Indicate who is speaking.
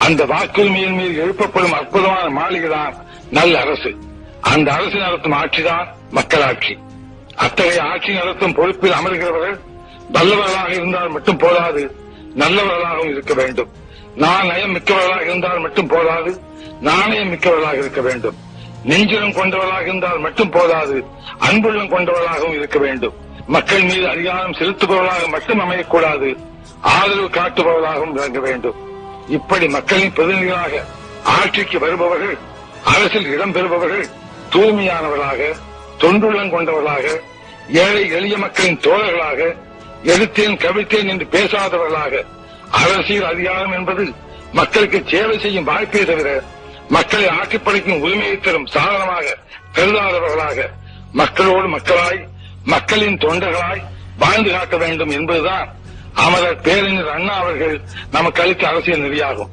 Speaker 1: அந்த வாக்குரிமையின் மீது எழுப்பப்படும் அற்புதமான மாளிகைதான் நல்ல அரசு. அந்த அரசு நடத்தும் ஆட்சிதான் மக்களாட்சி. அத்தகைய ஆட்சி நடத்தும் பொறுப்பில் அமர்கிறவர்கள் வல்லவர்களாக இருந்தால் மட்டும் போதாது, நல்லவர்களாகவும் இருக்க வேண்டும். நயம் மிக்கவர்களாக இருந்தால் மட்டும் போதாது, நாணயம் மிக்கவர்களாக இருக்க வேண்டும். நெஞ்சுரம் கொண்டவர்களாக இருந்தால் மட்டும் போதாது, அன்புள்ளம் கொண்டவர்களாகவும் இருக்க வேண்டும். மக்கள் மீது அதிகாரம் செலுத்துபவர்களாக மட்டும் அமையக்கூடாது, ஆதரவு காட்டுபவர்களாகவும் விளங்க வேண்டும். இப்படி மக்களின் பிரதிநிதிகளாக ஆட்சிக்கு வருபவர்கள், அரசில் இடம்பெறுபவர்கள் தூய்மையானவர்களாக, தொண்டுள்ளம் கொண்டவர்களாக, ஏழை எளிய மக்களின் தோழர்களாக, எடுத்தேன் கவிழ்த்தேன் என்று பேசாதவர்களாக, அரசியல் அதிகாரம் என்பது மக்களுக்கு சேவை செய்யும் வாய்ப்பே தவிர மக்களை ஆட்சிப்படைக்கும் உரிமையை தரும் சாதனமாக கருதாதவர்களாக, மக்களோடு மக்களாய், மக்களின் தொண்டர்களாய் வாழ்ந்து காட்ட வேண்டும் என்பதுதான் அமரர் பேரறிஞர் அண்ணா அவர்கள் நமக்கு அளித்த அரசியல் நெறியாகும்.